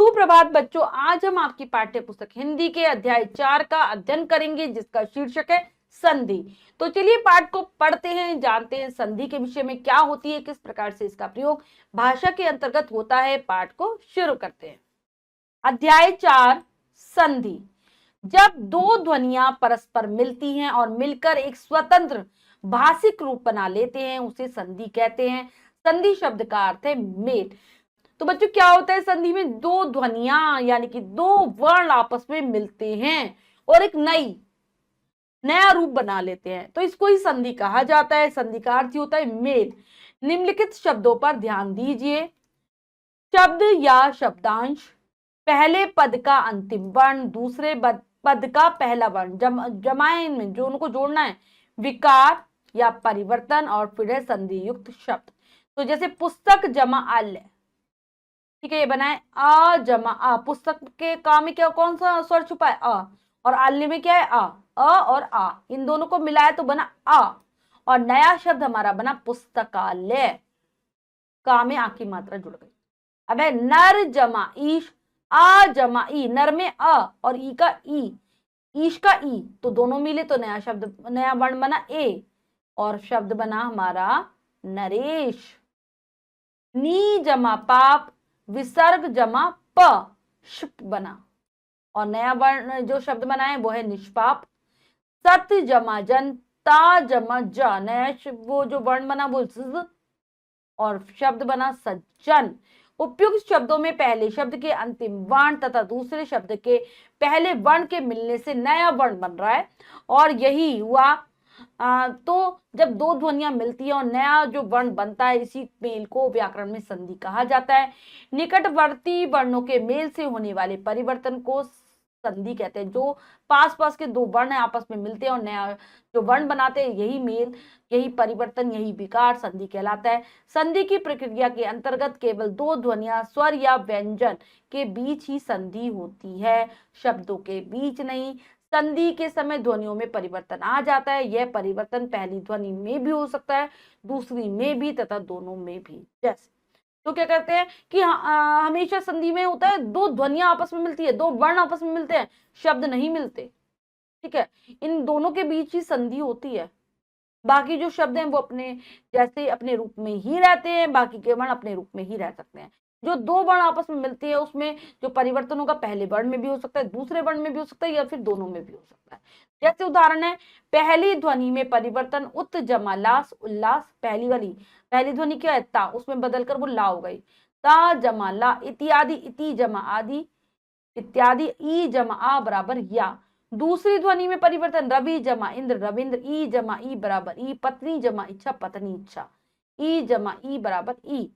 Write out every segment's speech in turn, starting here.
सुप्रभात बच्चों, आज हम आपकी पाठ्य पुस्तक हिंदी के अध्याय 4 का अध्ययन करेंगे जिसका शीर्षक है संधि। तो चलिए पाठ को पढ़ते हैं, जानते हैं संधि के विषय में क्या होती है, किस प्रकार से इसका प्रयोग भाषा के अंतर्गत होता है। पाठ को शुरू करते हैं। अध्याय 4 संधि। जब दो ध्वनियां परस्पर मिलती हैं और मिलकर एक स्वतंत्र भाषिक रूप बना लेते हैं उसे संधि कहते हैं। संधि शब्द का अर्थ है मेल। तो बच्चों क्या होता है संधि में? दो ध्वनियां यानी कि दो वर्ण आपस में मिलते हैं और एक नया रूप बना लेते हैं, तो इसको ही संधि कहा जाता है। संधि का अर्थ होता है मेल। निम्नलिखित शब्दों पर ध्यान दीजिए। शब्द या शब्दांश, पहले पद का अंतिम वर्ण, दूसरे पद का पहला वर्ण, जमाए में जो उनको जोड़ना है, विकार या परिवर्तन, और फिर है संधि युक्त शब्द। तो जैसे पुस्तक जमा आल्य, ठीक है, ये बना है आ जमा आ। पुस्तक के का में क्या कौन सा स्वर छुपा है? अ। और आल्य में क्या है? आ। अ और आ, इन दोनों को मिलाया तो बना आ। और नया शब्द हमारा बना पुस्तकालय। का में आ की मात्रा जुड़ गई। अब है नर जमा ईश, आ जमा ई, नर में अ और ई का ई, ईश का ई, तो दोनों मिले तो नया शब्द, नया वर्ण बना ए और शब्द बना हमारा नरेश। नी जमा पाप, विसर्ग जमा प, शुप बना और नया वर्ण जो शब्द बना है वो है निष्पाप। सत्य जमा जन, ता जमा ज, नया वो जो वर्ण बना वो ज और शब्द बना सज्जन। उपयुक्त शब्दों में पहले शब्द के अंतिम वर्ण तथा दूसरे शब्द के पहले वर्ण के मिलने से नया वर्ण बन रहा है और यही हुआ। तो जब दो ध्वनियां मिलती है और नया जो वर्ण बनता है, इसी मेल को व्याकरण में संधि कहा जाता है। निकटवर्ती वर्णों के मेल से होने वाले परिवर्तन को संधि कहते हैं। जो पास पास के दो वर्ण आपस में मिलते हैं और नया जो वर्ण बनाते हैं, यही मेल, यही परिवर्तन, यही विकार संधि कहलाता है। संधि की प्रक्रिया के अंतर्गत केवल दो ध्वनियां, स्वर या व्यंजन के बीच ही संधि होती है, शब्दों के बीच नहीं। संधि के समय ध्वनियों में परिवर्तन आ जाता है। यह परिवर्तन पहली ध्वनि में भी हो सकता है, दूसरी में भी तथा दोनों में भी। जैसे तो क्या कहते हैं कि हमेशा संधि में होता है दो ध्वनियां आपस में मिलती है, दो वर्ण आपस में मिलते हैं, शब्द नहीं मिलते, ठीक है, इन दोनों के बीच ही संधि होती है। बाकी जो शब्द हैं वो अपने जैसे अपने रूप में ही रहते हैं, बाकी के वर्ण अपने रूप में ही रह सकते हैं। जो दो वर्ण आपस में मिलते हैं उसमें जो परिवर्तन होगा पहले वर्ण में भी हो सकता है, दूसरे वर्ण में भी हो सकता है, या फिर दोनों में भी हो सकता है। जैसे उदाहरण है, पहली ध्वनि में परिवर्तन उत जमा लास उल्लास। पहली ध्वनि क्या है? ता, उसमें बदलकर वो ला हो गई। ता जमा ला इत्यादि, इति जमा आदि इत्यादि, ई जमा आ बराबर या। दूसरी ध्वनि में परिवर्तन रवि जमा इंद्र रविंद्र, ई जमा ई बराबर ई, पत्नी जमा इच्छा पत्नी इच्छा, ई जमा ई बराबर ई।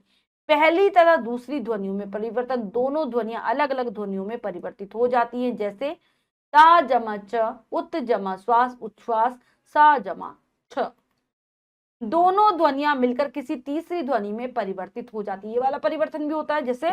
पहली तथा दूसरी ध्वनियों में परिवर्तन, दोनों ध्वनियां अलग अलग ध्वनियों में परिवर्तित हो जाती हैं। जैसे ता जमा च, उत जमा श्वास उच्छ्वास, सा जमा छ। दोनों ध्वनियां मिलकर किसी तीसरी ध्वनि में परिवर्तित हो जाती है। ये वाला परिवर्तन भी होता है। जैसे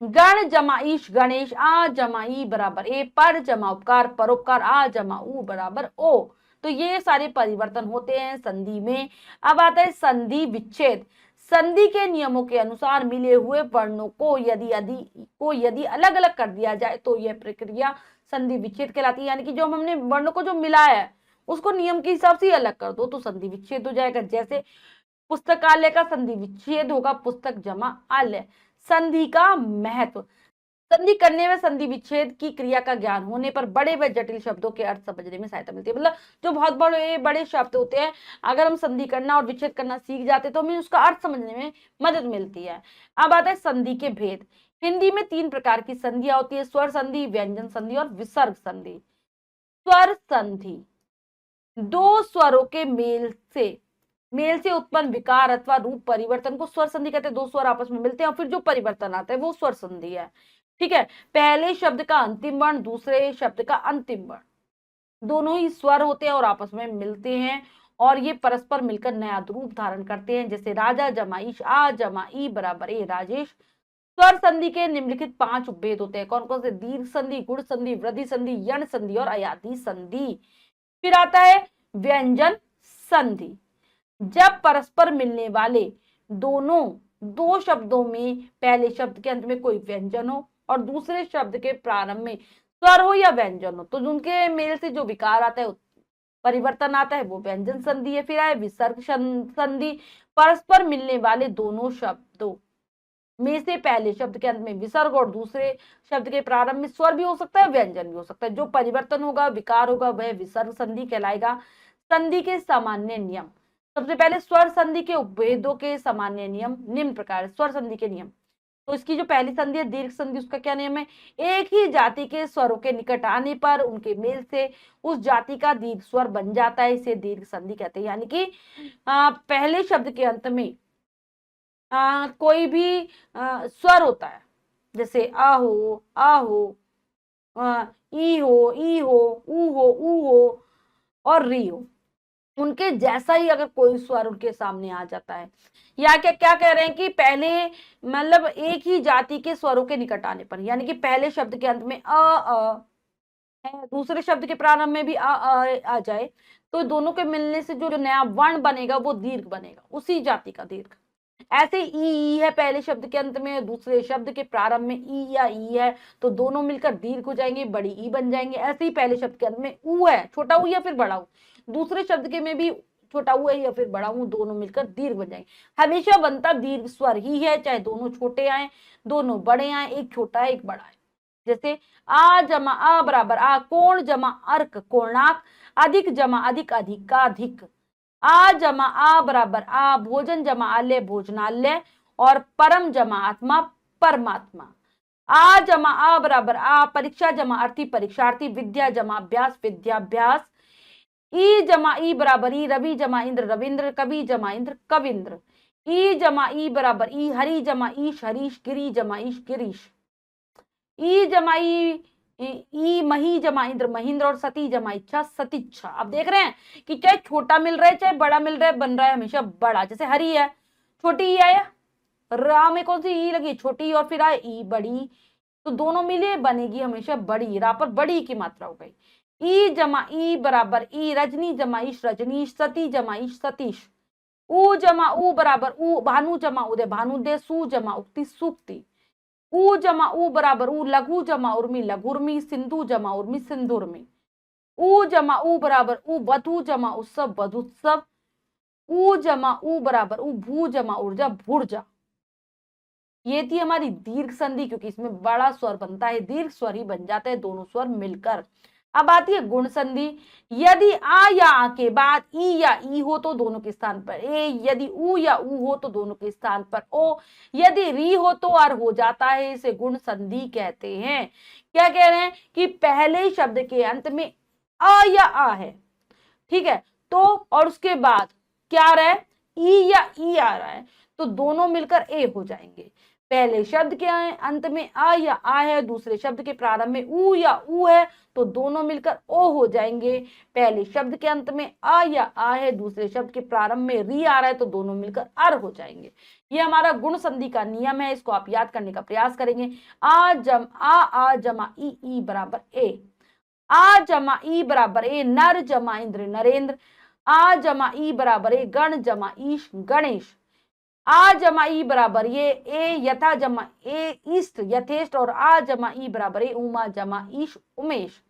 गण जमा ईश गणेश, आ जमा ई बराबर ए, पर जमा उपकार परोपकार, आ जमा उ बराबर ओ। तो ये सारे परिवर्तन होते हैं संधि में। अब आता है संधि विच्छेद। संधि के नियमों के अनुसार मिले हुए वर्णों को यदि अलग अलग कर दिया जाए तो यह प्रक्रिया संधि विच्छेद कहलाती है। यानी कि जो हमने वर्णों को जो मिलाया है उसको नियम के हिसाब से ही अलग कर दो तो संधि विच्छेद हो जाएगा। जैसे पुस्तकालय का संधि विच्छेद होगा पुस्तक जमा आलय। संधि का महत्व। संधि करने में संधि विच्छेद की क्रिया का ज्ञान होने पर बड़े व जटिल शब्दों के अर्थ समझने में सहायता मिलती है। मतलब जो बहुत बड़े शब्द होते हैं, अगर हम संधि करना और विच्छेद करना सीख जाते तो हमें उसका अर्थ समझने में मदद मिलती है। अब आता है संधि के भेद। हिंदी में 3 प्रकार की संधियां होती है: स्वर संधि, व्यंजन संधि और विसर्ग संधि। स्वर संधि दो स्वरों के मेल से उत्पन्न विकार अथवा रूप परिवर्तन को स्वर संधि कहते हैं। दो स्वर आपस में मिलते हैं और फिर जो परिवर्तन आता है वो स्वर संधि है, ठीक है। पहले शब्द का अंतिम वर्ण, दूसरे शब्द का अंतिम वर्ण, दोनों ही स्वर होते हैं और आपस में मिलते हैं और ये परस्पर मिलकर नया रूप धारण करते हैं। जैसे राजा जमा ईश, आ जमा ई बराबर ए राजेश। स्वर संधि के निम्नलिखित 5 उपभेद होते हैं। कौन कौन से? दीर्घ संधि, गुण संधि, वृद्धि संधि, यण संधि और अयाति संधि। फिर आता है व्यंजन संधि। जब परस्पर मिलने वाले दो शब्दों में पहले शब्द के अंत में कोई व्यंजन हो और दूसरे शब्द के प्रारंभ में स्वर हो या व्यंजन हो, तो उनके मेल से जो विकार आता है, परिवर्तन आता है, वो व्यंजन संधि है। फिर आए विसर्ग संधि, परस्पर मिलने वाले दोनों शब्दों में से पहले शब्द के अंत में विसर्ग और दूसरे शब्द के प्रारंभ में स्वर भी हो सकता है, व्यंजन भी हो सकता है। जो परिवर्तन होगा, विकार होगा, वह विसर्ग संधि कहलाएगा। संधि के सामान्य नियम, सबसे पहले स्वर संधि के उपभेदों के सामान्य नियम निम्न प्रकार है। स्वर संधि के नियम, तो इसकी जो पहली संधि है दीर्घ संधि, उसका क्या नियम है? एक ही जाति के स्वरों के निकट आने पर उनके मेल से उस जाति का दीर्घ स्वर बन जाता है, इसे दीर्घ संधि कहते हैं। यानी कि पहले शब्द के अंत में कोई भी स्वर होता है, जैसे आ हो, ई हो, ऊ हो, ऊ हो और री हो, उनके जैसा ही अगर कोई स्वर उनके सामने आ जाता है, या क्या क्या कह रहे हैं कि पहले मतलब एक ही जाति के स्वरों के निकट आने पर, यानी कि पहले शब्द के अंत में अ है, दूसरे शब्द के प्रारंभ में भी आ जाए, तो दोनों के मिलने से जो नया वर्ण बनेगा वो दीर्घ बनेगा, उसी जाति का दीर्घ। ऐसे ई है पहले शब्द के अंत में, दूसरे शब्द के प्रारंभ में ई या ई है, तो दोनों मिलकर दीर्घ हो जाएंगे, बड़ी ई बन जाएंगे। ऐसे ही पहले शब्द के अंत में ऊ है, छोटा ऊ या फिर बड़ा ऊ, दूसरे शब्द के में भी छोटा ऊ है या फिर बड़ा ऊ, दोनों मिलकर दीर्घ बन जाएंगे। हमेशा बनता दीर्घ स्वर ही है, चाहे दोनों छोटे आए, दोनों बड़े आए, एक छोटा है एक बड़ा है। जैसे आ जमा आ बराबर आ, कोण जमा अर्क कोणार्क, अधिक जमा अधिक अधिकाधिक। आ जमा आ बराबर आ, भोजन जमा आल्य भोजनालय, और परम जमा आत्मा परमात्मा। आ जमा आ बराबर आ, परीक्षा जमा अर्थी परीक्षार्थी, विद्या जमा अभ्यास विद्याभ्यास। ई जमा ई बराबर ई, रवि जमा इंद्र रविंद्र, कवि जमा इंद्र कविंद्र। ई जमा ई बराबर ई, हरि जमा ईश हरीश, गिरी जमा ईश गिरीश। ई जमा ई मही जमा इंद्र महेंद्र, और सती जमा इच्छा सतीच्छा। अब देख रहे हैं कि चाहे छोटा मिल रहा है चाहे बड़ा मिल रहा है, बन रहा है हमेशा बड़ा। जैसे हरी है, छोटी ई आया, रा में कौन सी ई लगी? छोटी, और फिर आए ई बड़ी, तो दोनों मिले बनेगी हमेशा बड़ी, रा पर बड़ी की मात्रा हो गई। ई जमा ई बराबर ई, रजनी जमा ईश रजनीश, सती जमा ईश सतीश। ऊ जमा ऊ बराबर ऊ, भानु जमा उदय भानुदय, सू जमा उक्ति सूक्ति। ऊ जमा ऊ बराबर ऊ, लघु जमा उर्मी लघुर्मी, सिंधु जमा उर्मी सिंधुर्मी। ऊ जमा ऊ बराबर ऊ, वधु जमा उत्सव वधुत्सव। ऊ जमा ऊ बराबर ऊ, भू जमा ऊर्जा भूर्जा। ये थी हमारी दीर्घ संधि, क्योंकि इसमें बड़ा स्वर बनता है, दीर्घ स्वर ही बन जाता है दोनों स्वर मिलकर। अब आती है गुण संधि। यदि आ या आ के बाद ई या ई हो तो दोनों के स्थान पर ए, यदि ऊ या ऊ हो तो दोनों के स्थान पर ओ, यदि री हो तो अर हो जाता है, इसे गुण संधि कहते हैं। क्या कह रहे हैं कि पहले शब्द के अंत में आ या आ है, ठीक है, तो और उसके बाद क्या आ रहा है? ई या ई आ रहा है, तो दोनों मिलकर ए हो जाएंगे। पहले शब्द के अंत में आ या आ है, दूसरे शब्द के प्रारंभ में ऊ या ऊ है, तो दोनों मिलकर ओ हो जाएंगे। पहले शब्द के अंत में आ या आ है, दूसरे शब्द के प्रारंभ में री आ रहा है, तो दोनों मिलकर अर हो जाएंगे। ये हमारा गुण संधि का नियम है, इसको आप याद करने का प्रयास करेंगे। आ जमा ई बराबर ए, आ जमा ई बराबर ए, नर जमा इंद्र नरेंद्र। आ जमा ई बराबर ए, गण जमा ईश गणेश। आ जमा ई बराबर ये ए, यथा जमा ए इष्ट यथेष्ट, और आ जमा ई बराबर ए, उमा जमा ईश उमेश।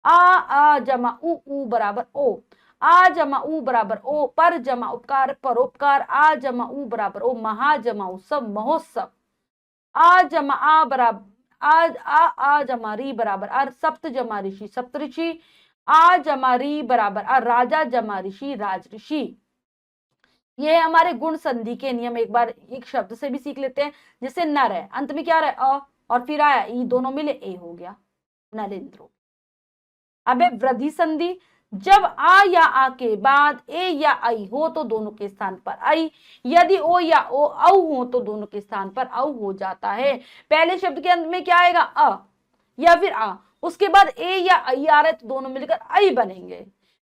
आ जमा ऊ बराबर ओ, आ जमा ऊ बराबर ओ, पर जमा उपकार परोपकार। आ जमा ऊ बराबर ओ, महा जमा उत्सव महोत्सव। आ जमा आ बराबर आ जमा री बराबर अर, सप्त जमा ऋषि सप्तऋषि। आ जमा री बराबर अर, राजा जमा ऋषि राजऋषि। ये हमारे गुण संधि के नियम। एक बार एक शब्द से भी सीख लेते हैं, जैसे नर है, अंत में क्या रहा है? अ, और फिर आया ई, दोनों मिले ए हो गया, नरेंद्र। अब वृद्धि संधि। जब आ या आ के बाद ए या आई हो तो दोनों के स्थान पर आई, यदि ओ या ओ औ हो तो दोनों के स्थान पर औ हो जाता है। पहले शब्द के अंत में क्या आएगा? अ या फिर आ, उसके बाद ए या आई आ रहा है, तो दोनों मिलकर आई बनेंगे।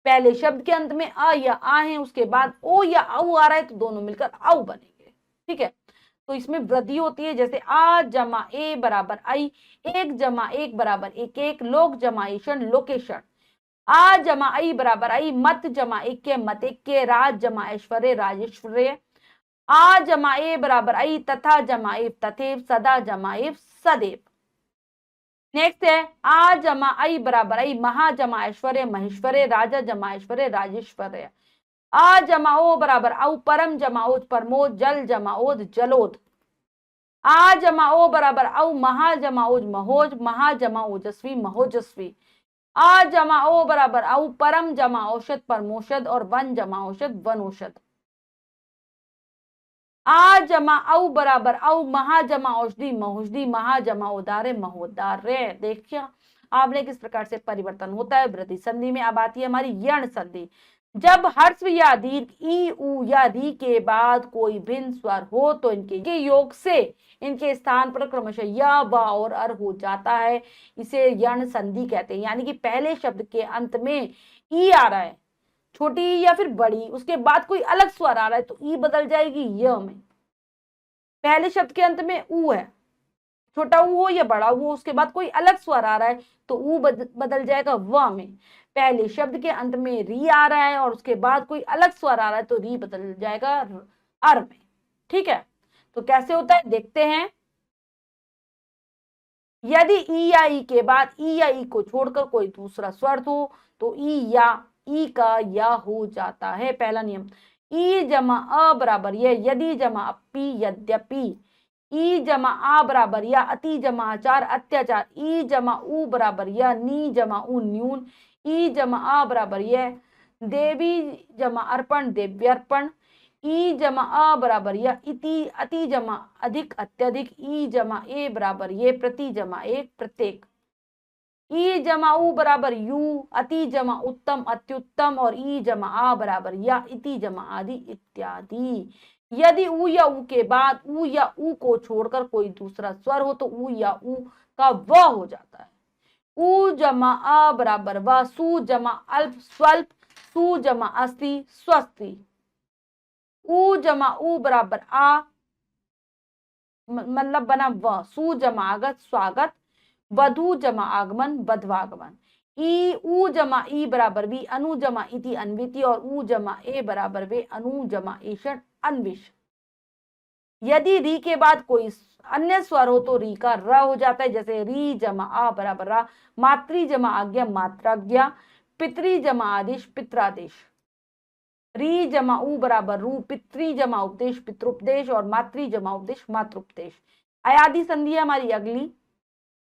पहले शब्द के अंत में आ या आ है, उसके बाद ओ या औ आ रहा है, तो दोनों मिलकर औ बनेंगे, ठीक है। तो इसमें वृद्धि होती है, जैसे आ जमा ए बराबर आई, एक जमा एक बराबर एक एक, लोक जमा ईशन लोकेशन। आ जमा आई बराबर आई, मत जमा एक के मत एक के, राज जमा ऐश्वर्य राजेश्वर्य। आ जमा ए बराबर आई, तथा जमा एव तथेव, सदा जमा एव सदैव। नेक्स्ट है आ जमा आई बराबर आई, महा जमा ऐश्वर्य महेश्वर्य, राजा जमा ऐश्वर्य राजेश्वर्य। आ जमा ओ बराबर औ, परम जमा ओज परमोद, जल जमा ओद जलोद। आ जमा ओ बराबर औ, महा जमा ओज महोज, महा जमा ओजस्वी महोजस्वी। आ जमा ओ बराबर औ, परम जमा औषध परमोषद और वन जमा औषध वनौषध। आ जमा औ बराबर औ, महा जमा औषधि महोषधि, महा जमा उदारे महोदार्य। देखिए आपने किस प्रकार से परिवर्तन होता है वृद्धि संधि में। अब आती है हमारी यण संधि। जब हर्ष या दीर्घ ई उ या री के बाद कोई भिन्न स्वर हो तो इनके योग से इनके स्थान पर क्रमशः या व और अर हो जाता है, इसे यण संधि कहते हैं। यानी कि पहले शब्द के अंत में ई आ रहा है, छोटी ई या फिर बड़ी, उसके बाद कोई अलग स्वर आ रहा है तो ई बदल जाएगी य में। पहले शब्द के अंत में ऊ है, छोटा ऊ हो या बड़ा ऊ हो, उसके बाद कोई अलग स्वर आ रहा है तो ऊ बदल जाएगा व में। पहले शब्द के अंत में री आ रहा है और उसके बाद कोई अलग स्वर आ रहा है तो री बदल जाएगा अर में। ठीक है, तो कैसे होता है देखते हैं। यदि ई या ई के बाद ई या ई को छोड़कर कोई दूसरा स्वर हो तो ई या ई का या हो जाता है। पहला नियम, ई जमा अ बराबर ये, यदि जमा अपी यद्यपि। ई जमा आ बराबर या, अति जमा आचार अत्याचार। ई जमा उ बराबर या, नी जमा उ न्यून। ई जमा आ बराबर ये, देवी जमा अर्पण देव्यर्पण। ई जमा अ बराबर या, इति अति जमा अधिक अत्यधिक। ई जमा ए बराबर ये, प्रति जमा एक प्रत्येक। ई जमा उ बराबर यू, अति जमा उत्तम अत्युत्तम। और ई जमा आ बराबर या, इति जमा आदि इत्यादि। यदि उ या उ के बाद उ या उ को छोड़कर कोई दूसरा स्वर हो तो उ या उ का व हो जाता है। उ जमा अ बराबर व, सु जमा अल्प स्वल्प, सु जमा अस्ति स्वस्ति। उ जमा उ बराबर आ, मतलब बना व, सु जमा आगत स्वागत, वधु जमा आगमन बधवागमन। ई उ जमा ई बराबर भी, अनु जमा इति अन्विति। और उ जमा ए बराबर वे, अनु जमा ईषण अन्विष। यदि री के बाद कोई अन्य स्वर हो तो री का र हो जाता है। जैसे री जमा आ बराबर रा, मातृ जमा आज्ञा मात्राज्ञा, पितृ जमा आदेश पित्रादेश। री जमा उ बराबर रू, पितृ जमा उपदेश पितृपदेश और मातृ जमा उपदेश मातृपदेश। अयादि संधि है हमारी अगली।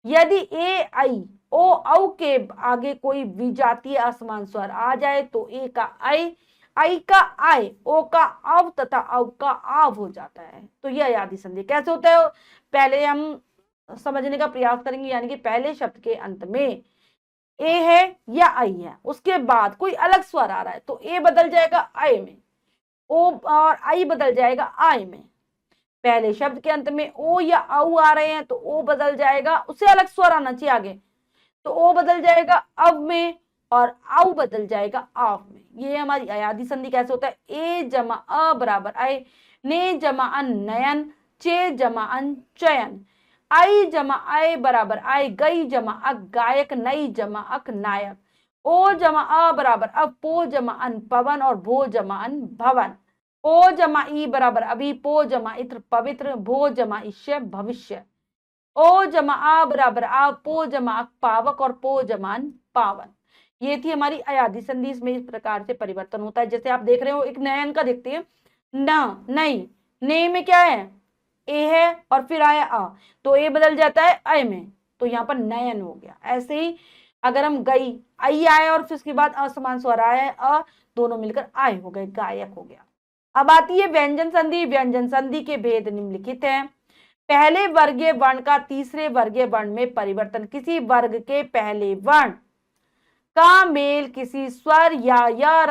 यदि ए आई ओ औ के आगे कोई विजातीय असमान स्वर आ जाए तो ए का आई का आय, ओ का अव तथा अव का आव हो जाता है। तो यह अयादि संधि कैसे होता है पहले हम समझने का प्रयास करेंगे। यानी कि पहले शब्द के अंत में ए है या आई है, उसके बाद कोई अलग स्वर आ रहा है तो ए बदल जाएगा आय में, ओ और आई बदल जाएगा आय में। पहले शब्द के अंत में ओ या औ आ रहे हैं तो ओ बदल जाएगा, उससे अलग स्वर आना चाहिए आगे, तो ओ बदल जाएगा अव में और आउ बदल जाएगा आव में। ये हमारी अयादि संधि कैसे होता है। ए जमा अ बराबर आय, ने जमा अन नयन, चे जमा अन चयन। आई जमा आय बराबर आय, गई जमा अक गायक, नई जमा अक नायक। ओ जमा अ बराबर अब, पो जमा अन पवन और भो जमा अन भवन। ओ जमा ई बराबर अभी, पो जमा इत्र पवित्र, भो जमा इष्य भविष्य। ओ जमा आ बराबर आ, पो जमा अक पावक और पो जमान पावन। ये थी हमारी अयादि संधि। इसमें इस प्रकार से परिवर्तन होता है। जैसे आप देख रहे हो एक नयन का देखते हैं, न नहीं, ने में क्या है ए है और फिर आया आ तो ए बदल जाता है अय में, तो यहाँ पर नयन हो गया। ऐसे ही अगर हम गई आई आए और फिर उसके बाद असमान स्वर आया अ, दोनों मिलकर आय हो गए, गायक हो गया। अब आती है व्यंजन संधि। व्यंजन संधि के भेद निम्नलिखित हैं। पहले वर्गीय वर्ण का तीसरे वर्गीय वर्ण में परिवर्तन, किसी वर्ग के पहले वर्ण का मेल किसी स्वर या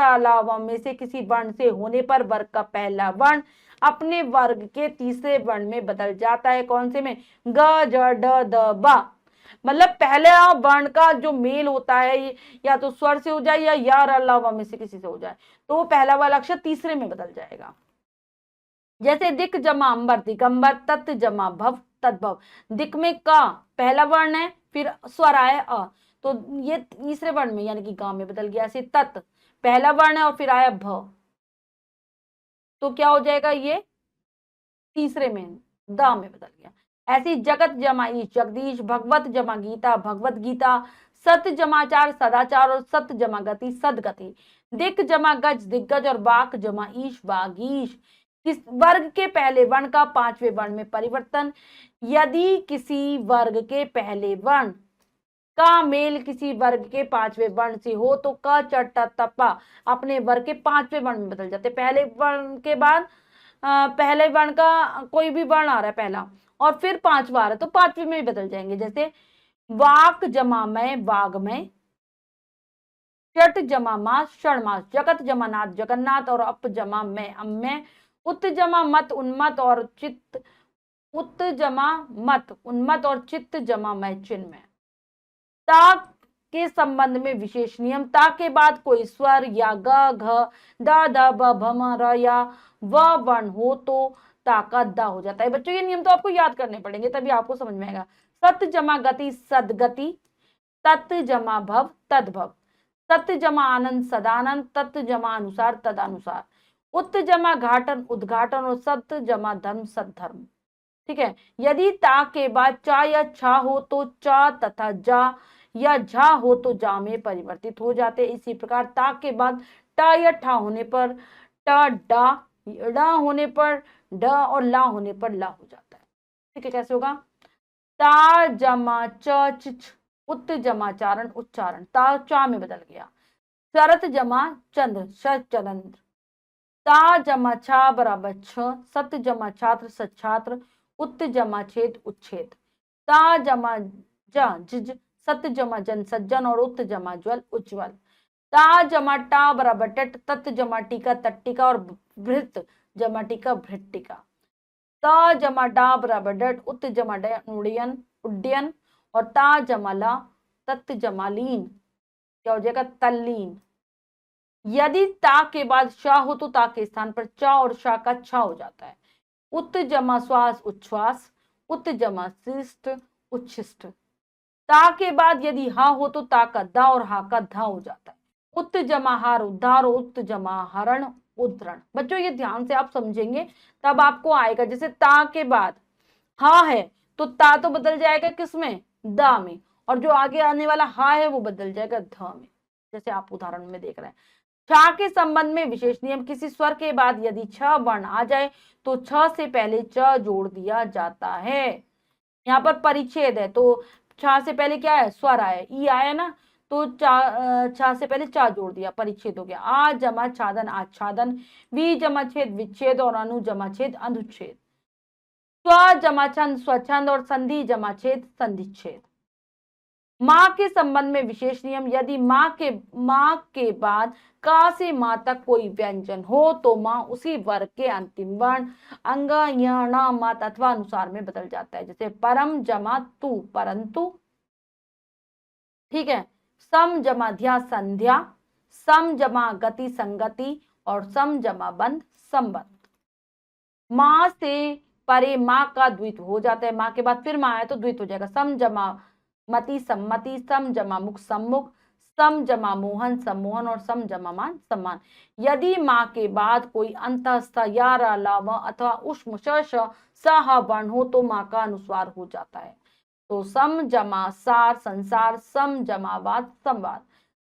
अलावा में से किसी वर्ण से होने पर वर्ग का पहला वर्ण अपने वर्ग के तीसरे वर्ण में बदल जाता है। कौन से में, ग ज ड द ब। मतलब पहला वर्ण का जो मेल होता है या तो स्वर से हो जाए या अलावा में से किसी से हो जाए तो पहला वाला अक्षर तीसरे में बदल जाएगा। जैसे दिक जमा अंबर दिगंबर, तत् जमा भव तद्भव। दिक में का पहला वर्ण है फिर स्वर आया अ, तो ये तीसरे वर्ण में यानी कि गा में बदल गया। ऐसे तत् पहला वर्ण है और फिर आया भ, तो क्या हो जाएगा ये तीसरे में दा में बदल गया। ऐसी जगत जमा ईश जगदीश, भगवत जमा गीता भगवत गीता, सत जमाचार सदाचार और सत जमा गति सदगति, दिक जमा गज दिग्गज और बाक जमा ईश बागीश। किस वर्ग के पहले वर्ण का पांचवें वर्ण में परिवर्तन। यदि किसी वर्ग के पहले वर्ण का मेल किसी वर्ग के पांचवें वर्ण से हो तो क च ट त प अपने वर्ग के पांचवें वर्ण में बदल जाते। पहले वर्ण के बाद पहले वर्ण का कोई भी वर्ण आ रहा है पहला और फिर पांचवा आ रहा है तो पांचवें में बदल जाएंगे। जैसे वाक जमा में वाग्मय, षट जमा मास षणमास, जगत जमा नाथ जगन्नाथ और अप जमा में अम्य, उत जमा मत उन्मत और चित्त उत जमा मत उन्मत और चित्त जमा में चिन्मय। ता के संबंध में विशेष नियम। ता के बाद कोई स्वर या ग घ द द ब भ म र या व वर्ण हो तो ता का द हो जाता है। बच्चों ये नियम तो आपको याद करने पड़ेंगे तभी आपको समझ में आएगा। सत जमा गति सदगति, तत् जमा भव तद्भव, सत्य जमा आनंद सदानंद, तत्व जमा अनुसार तदानुसार, उत जमा घाटन उद्घाटन और सत्य जमा धर्म सद्धर्म। ठीक है। यदि ता के बाद चा या छा हो तो चा तथा जा या झा हो तो जा में परिवर्तित हो जाते। इसी प्रकार ता के बाद टा या ठा होने पर ट डा, डा होने पर ड और ला होने पर ला हो जाता है। ठीक है। कैसे होगा? ता जमा च उत जमा चारण उच्चारण, ता चा में बदल गया। शरत जमा चंद्र शरचंद्र, ता जमा छा बराबर छ, सत जमा छात्र सच्छात्र, उत जमा छेद उच्छेद, ता जमा जा जिज, सत जमा जन सज्जन और उत जमा ज्वल उज्ज्वल, ता जमा टा बराबर टट, तत् जमा टीका तट्टिका और भृत जमा टीका भृट्टिका, ता जमा डा बराबर डट, उत जमा उड्डयन उड्डयन और ता जमा ला तत् जमा लीन, क्या हो जाएगा? तल्लीन। यदि ता के बाद शा हो तो ता के स्थान पर चा और शा का छा हो जाता है। उत जमा श्वास उच्छ्वास, उत जमा शिष्ट उच्छिष्ट। ता के बाद यदि हा हो तो ता का दा और हा का धा हो जाता है। उत जमा हार उद्धार, उत जमा हरण उद्धरण। बच्चों ये ध्यान से आप समझेंगे तब आपको आएगा। जैसे ता के बाद हा है तो ता तो बदल जाएगा किसमें? दा में, और जो आगे आने वाला हा है वो बदल जाएगा ध में, जैसे आप उदाहरण में देख रहे हैं। छ के संबंध में विशेष नियम। किसी स्वर के बाद यदि छ वर्ण आ जाए तो छ से पहले च जोड़ दिया जाता है। यहाँ पर परिच्छेद है तो छ से पहले क्या है? स्वर आया, ई आया ना, तो छ से पहले चा जोड़ दिया, परिच्छेद हो गया। आ जमा छादन आच्छादन, वी जमा छेद विच्छेद और अनु जमा छेद अनुच्छेद, स्व जमा छंद स्वच्छंद और संधि जमा छेद संधिच्छेद। माँ के संबंध में विशेष नियम। यदि माँ के बाद का से माँ तक कोई व्यंजन हो तो माँ उसी वर्ग के अंतिम वर्ण अंग यण मत अथवा अनुसार में बदल जाता है। जैसे परम जमा तू परंतु, ठीक है, सम जमा ध्या संध्या, सम जमा गति संगति और सम जमा बंध संबंध। माँ से परे माँ का द्वित हो जाता है, माँ के बाद फिर माँ आए तो द्वित हो जाएगा। सम जमा मति सम्मति, सम जमा मुख सम्मुख, सम जमा मोहन सम्मोहन और सम जमा मान सम्मान। यदि माँ के बाद कोई अंतस्थ या रा ला व अथवा उष्म श श स ह वर्ण हो तो माँ का अनुस्वार हो जाता है। तो सम जमा सार संसार, सम जमा वाद संवाद,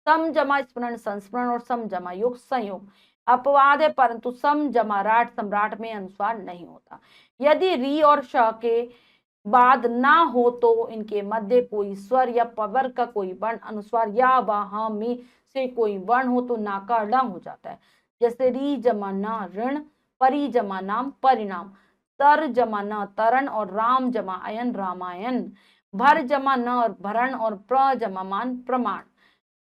सम जमा स्मरण संस्मरण और सम जमा योग संयोग। अपवाद है परंतु सम जमा राट सम्राट में अनुस्वार नहीं होता। यदि री और श के बाद ना हो तो इनके मध्य कोई स्वर या पवर का कोई वर्ण अनुस्वार या वह में से कोई वर्ण हो तो ना का ण हो जाता है। जैसे री जमा न ऋण, परी जमा नाम परिणाम, तर जमा न तरण और राम जमा अयन रामायण, भर जमा न भरण और प्र जमा मान प्रमाण।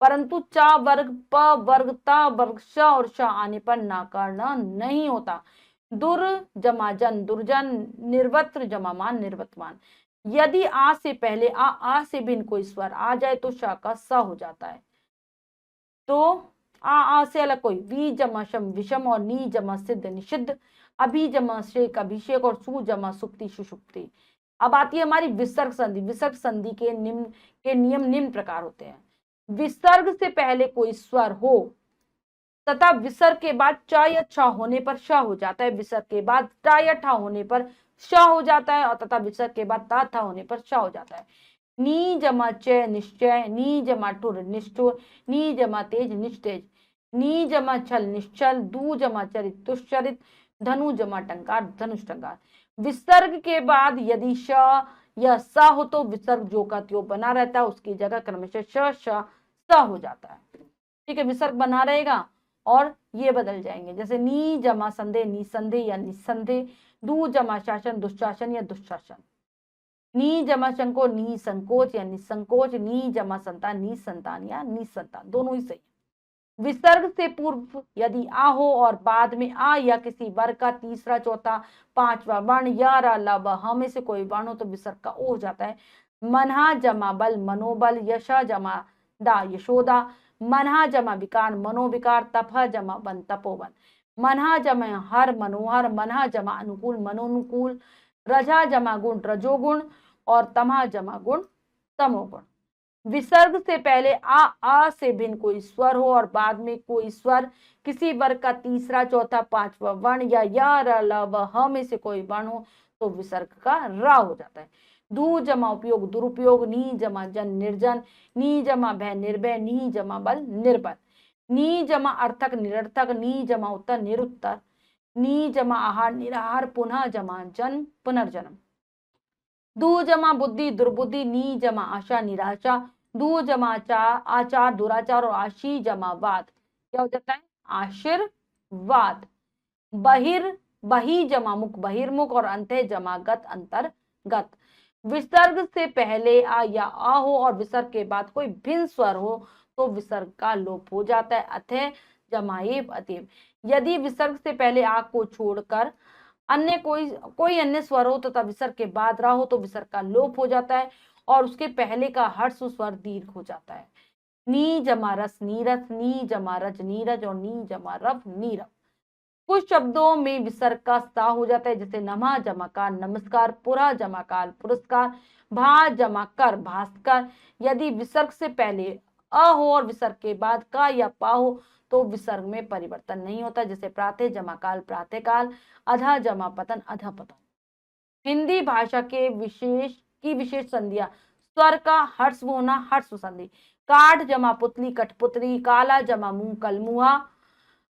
परंतु चा वर्ग प वर्ग ता वर्ग श और श आने पर ना का ण नहीं होता। दुर जमा जन दुर्जन, निर्वत्र जमा मान निर्वतमान। यदि आ से पहले आ से भिन्न कोई स्वर आ जाए तो श का स हो जाता है। तो आ से अलग कोई वी जमा शम विषम और नी जमा सिद्ध निषिद्ध, अभी जमा शेख अभिषेक और सु जमा सुक्ति सुषुप्ति। अब आती है हमारी विसर्ग संधि। विसर्ग संधि के नियम निम्न प्रकार होते हैं। विसर्ग से पहले कोई स्वर हो तथा विसर्ग के बाद च या छ होने पर श हो जाता है। विसर्ग के बाद टा या ठा होने पर श हो जाता है और तथा विसर्ग के बाद ता था होने पर श हो जाता है। नी जमा च निश्चय, नी जमा टुर निष्ठुर, नी जमा तेज निस्तेज, नी जमा छल निश्चल, दू जमा चरित दुश्चरित, धनु जमा टंकार धनुष टंकार। विसर्ग के बाद यदि श या स हो तो विसर्ग जो का त्यों बना रहता है, उसकी जगह क्रमशः श श स हो जाता है। ठीक है, विसर्ग बना रहेगा और ये बदल जाएंगे, जैसे नी जमा संदेह निसंदेह या निसंदेह, दू जमा शासन दुशासन या दुशासन, नी जमा संकोच नी संकोच या निसंकोच, नी जमा संतान नी संतान या निसंतान, दोनों ही सही। विसर्ग से पूर्व यदि आ हो और बाद में आ या किसी वर्ग का तीसरा चौथा पांचवा वर्ण या रा ला व ह में से कोई वर्ण हो तो विसर्ग का ओ हो जाता है। मनहा जमा बल मनोबल, यशा जमा दा यशोदा, मनहा जमा विकार मनोविकार, तपह जमा वन तपोवन, मनहा जमा हर मनोहर, मनहा जमा अनुकूल मनोनुकूल, रजा जमा गुण रजोगुण और तमहा जमा गुण तमोगुण। विसर्ग से पहले आ से भिन्न कोई स्वर हो और बाद में कोई स्वर किसी वर्ग का तीसरा चौथा पांचवा वर्ण या र ल व ह में से कोई वर्ण हो तो विसर्ग का रा हो जाता है। दू जमा उपयोग दुरुपयोग, नी जमा जन निर्जन, नी जमा भय निर्भय, नी जमा बल निर्बल, नी जमा अर्थक निरर्थक, नी जमा उत्तर निरुत्तर, नी जमा आहार निराहार, पुनः जमा जन्म पुनर्जन्म, दू जमा बुद्धि दुर्बुद्धि, नी जमा आशा निराशा, दू जमा आचार दुराचार और आशी जमा वाद, क्या हो जाता है आशीर्वाद, बहिर बही जमा मुख बहिर्मुख और अंत्य जमा गत अंतर्गत। विसर्ग से पहले आ या आ हो और विसर्ग के बाद कोई भिन्न स्वर हो तो विसर्ग का लोप हो जाता है, अतः जमा एव अतएव। यदि विसर्ग से पहले आ को छोड़कर अन्य कोई अन्य स्वर हो तथा विसर्ग के बाद रा हो तो विसर्ग का लोप हो जाता है और उसके पहले का हर्ष स्वर दीर्घ हो जाता है। नी जमा रस नीरस, नी जमा रज नीरज और नी जमा रव नीरव। कुछ शब्दों में विसर्ग का सा हो जाता है, जैसे नमा जमा कार नमस्कार, पुरा जमा काल पुरस्कार, भा जमा कर भास्कर। यदि विसर्ग से पहले अ हो और विसर्ग के बाद का या पा हो तो विसर्ग में परिवर्तन नहीं होता, जैसे प्रातः जमा काल प्रातः काल, अधा जमा पतन अधा पतन। हिंदी भाषा के विशेष संधियां, स्वर का हर्ष होना हर्ष संधि, काठ जमा पुतली कठपुतली, काला जमा मुंह कलमुहा,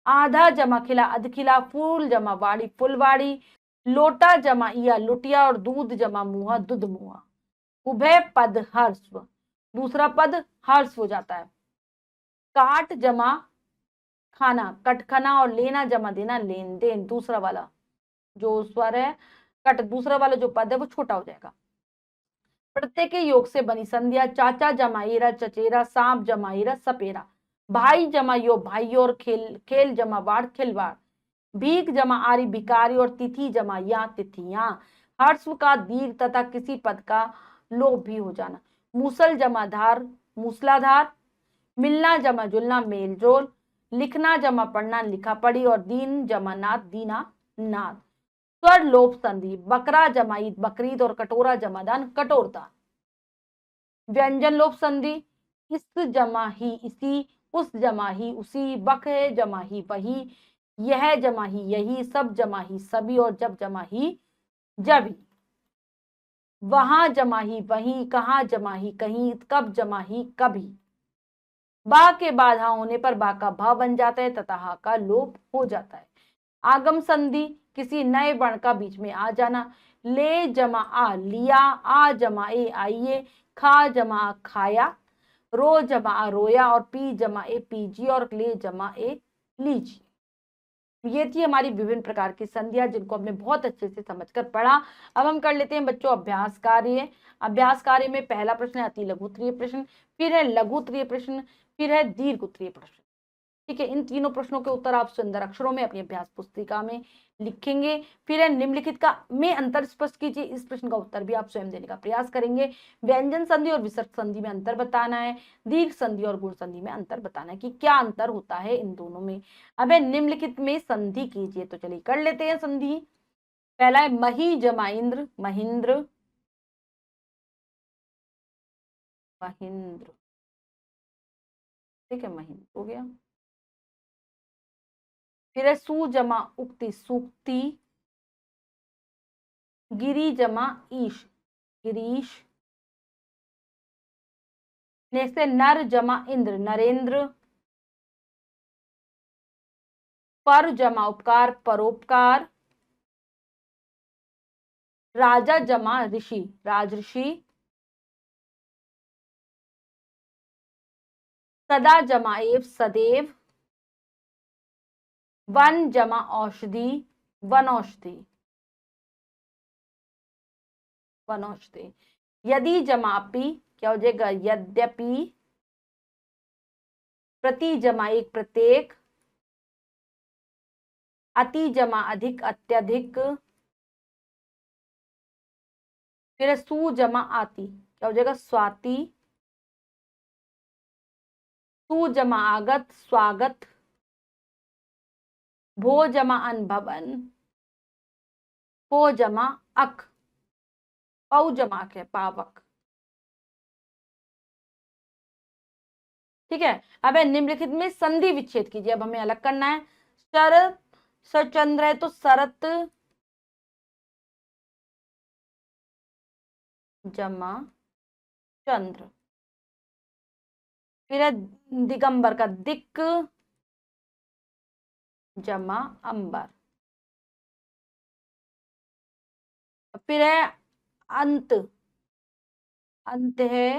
आधा जमा खिला अधखिला, फूल जमा बाड़ी फुलवाड़ी, लोटा जमा इया लुटिया और दूध जमा मुहा दूध मुहा। उभय पद हर्स्व, दूसरा पद हर्ष हो जाता है। काट जमा खाना कटखना और लेना जमा देना लेन देन, दूसरा वाला जो स्वर है कट, दूसरा वाला जो पद है वो छोटा हो जाएगा। प्रत्यय के योग से बनी संध्या, चाचा जमाईरा चचेरा, सांप जमाईरा सपेरा, भाई जमा यो भाई और खेल खेल जमा वार खिलवाड़, भीख जमा आरी भिकारी और तिथि जमा या तिथियां। हर्स्व का दीर्घ तथा किसी पद का लोप भी हो जाना। मूसल जमा धार मूसलाधार, मिलना जमा जुलना मेलजोल, लिखना जमा पढ़ना लिखा पढ़ी और दीन जमा नाद दीना नाद। स्वर लोप संधि, बकरा जमा ईद बकरीद और कटोरा जमा दान कटोरदान। व्यंजन लोप संधि, इस जमा ही इसी, उस जमा ही उसी, बक जमा ही वही, यह जमा ही यही, सब जमा ही सभी और जब जमा ही जब ही। वहां जमा ही वहीं, कहां जमा ही कहीं, कब जमा ही कभी। बा के बाद हा होने पर बा का भा बन जाता है तथा हा का लोप हो जाता है। आगम संधि, किसी नए वर्ण का बीच में आ जाना। ले जमा आ लिया, आ जमा ए आइए, खा जमा खाया, रो जमा आ रोया और पी जमा ए पीजिए और ले जमा ए लीजिए। ये थी हमारी विभिन्न प्रकार की संधियां जिनको हमने बहुत अच्छे से समझकर पढ़ा। अब हम कर लेते हैं बच्चों अभ्यास कार्य। अभ्यास कार्य में पहला प्रश्न है अति लघु उत्तरीय प्रश्न, फिर है लघु उत्तरीय प्रश्न, फिर है दीर्घ उत्तरीय प्रश्न। ठीक है, इन तीनों प्रश्नों के उत्तर आप सुंदर अक्षरों में अपनी अभ्यास पुस्तिका में लिखेंगे। फिर है निम्नलिखित का में अंतर स्पष्ट कीजिए, इस प्रश्न का उत्तर भी आप स्वयं देने का प्रयास करेंगे। व्यंजन संधि और विसर्ग संधि में अंतर बताना है, दीर्घ संधि और गुण संधि में अंतर बताना है कि क्या अंतर होता है इन दोनों में। अब निम्नलिखित में संधि कीजिए, तो चलिए कर लेते हैं संधि। पहला है मही जमा इंद्र महेंद्र महेंद्र, ठीक है महेंद्र हो गया। फिर है सु जमा उक्ति सूक्ति, गिरी जमा ईश, गिरीश। नेक्स्ट है नर जमा इंद्र, नरेंद्र। पर जमा उपकार, परोपकार। राजा जमा ऋषि, राजऋषि। सदा जमा एव, सदैव। वन जमा औषधि, वनौषधि, वनौषधि। यदि जमा अपि, क्या हो जाएगा, यद्यपि। प्रति जमा एक, प्रत्येक। अति जमा अधिक, अत्यधिक। फिर सु जमा आती, क्या हो जाएगा, स्वाति। सु जमा आगत, स्वागत। भो जमा अन, भवन। पो जमा अक, पौ जमा के, पावक। ठीक है। अब निम्नलिखित में संधि विच्छेद कीजिए, अब हमें अलग करना है। शरत, सचंद्र है तो शरत जमा चंद्र। फिर है दिगंबर का दिक जमा अंबर। फिर है अंत, अंत है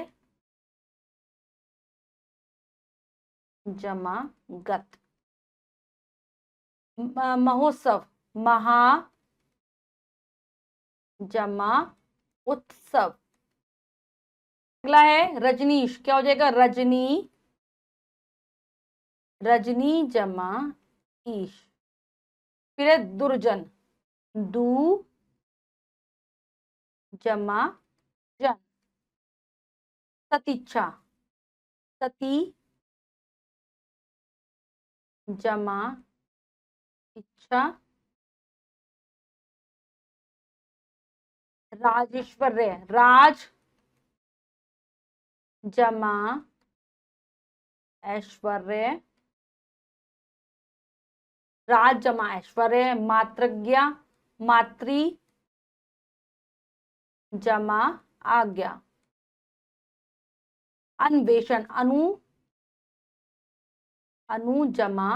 जमा गत। महोत्सव, महा जमा उत्सव। अगला है रजनीश, क्या हो जाएगा, रजनी, रजनी जमा ईश। फिर है दुर्जन, दू जमा जन। सतीच्छा, सती जमा इच्छा। राजेश्वर्य, राज जमा ऐश्वर्य। राज जमा ऐश्वर्य। मातृज्ञा, मातृ जमा आज्ञा। अन्वेषण, अनु, अनु जमा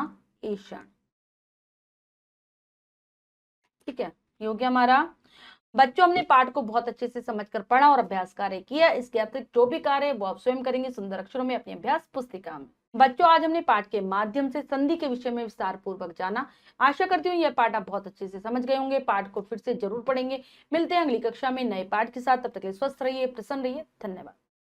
ईषण। ठीक है, ये हो गया हमारा। बच्चों, हमने पाठ को बहुत अच्छे से समझकर पढ़ा और अभ्यास कार्य किया। इसके अतिरिक्त जो भी कार्य है वो आप स्वयं करेंगे सुंदर अक्षरों में अपनी अभ्यास पुस्तिका में। बच्चों, आज हमने पाठ के माध्यम से संधि के विषय में विस्तार पूर्वक जाना। आशा करती हूँ यह पाठ आप बहुत अच्छे से समझ गए होंगे। पाठ को फिर से जरूर पढ़ेंगे। मिलते हैं अगली कक्षा में नए पाठ के साथ। तब तक के लिए स्वस्थ रहिए, प्रसन्न रहिए। धन्यवाद।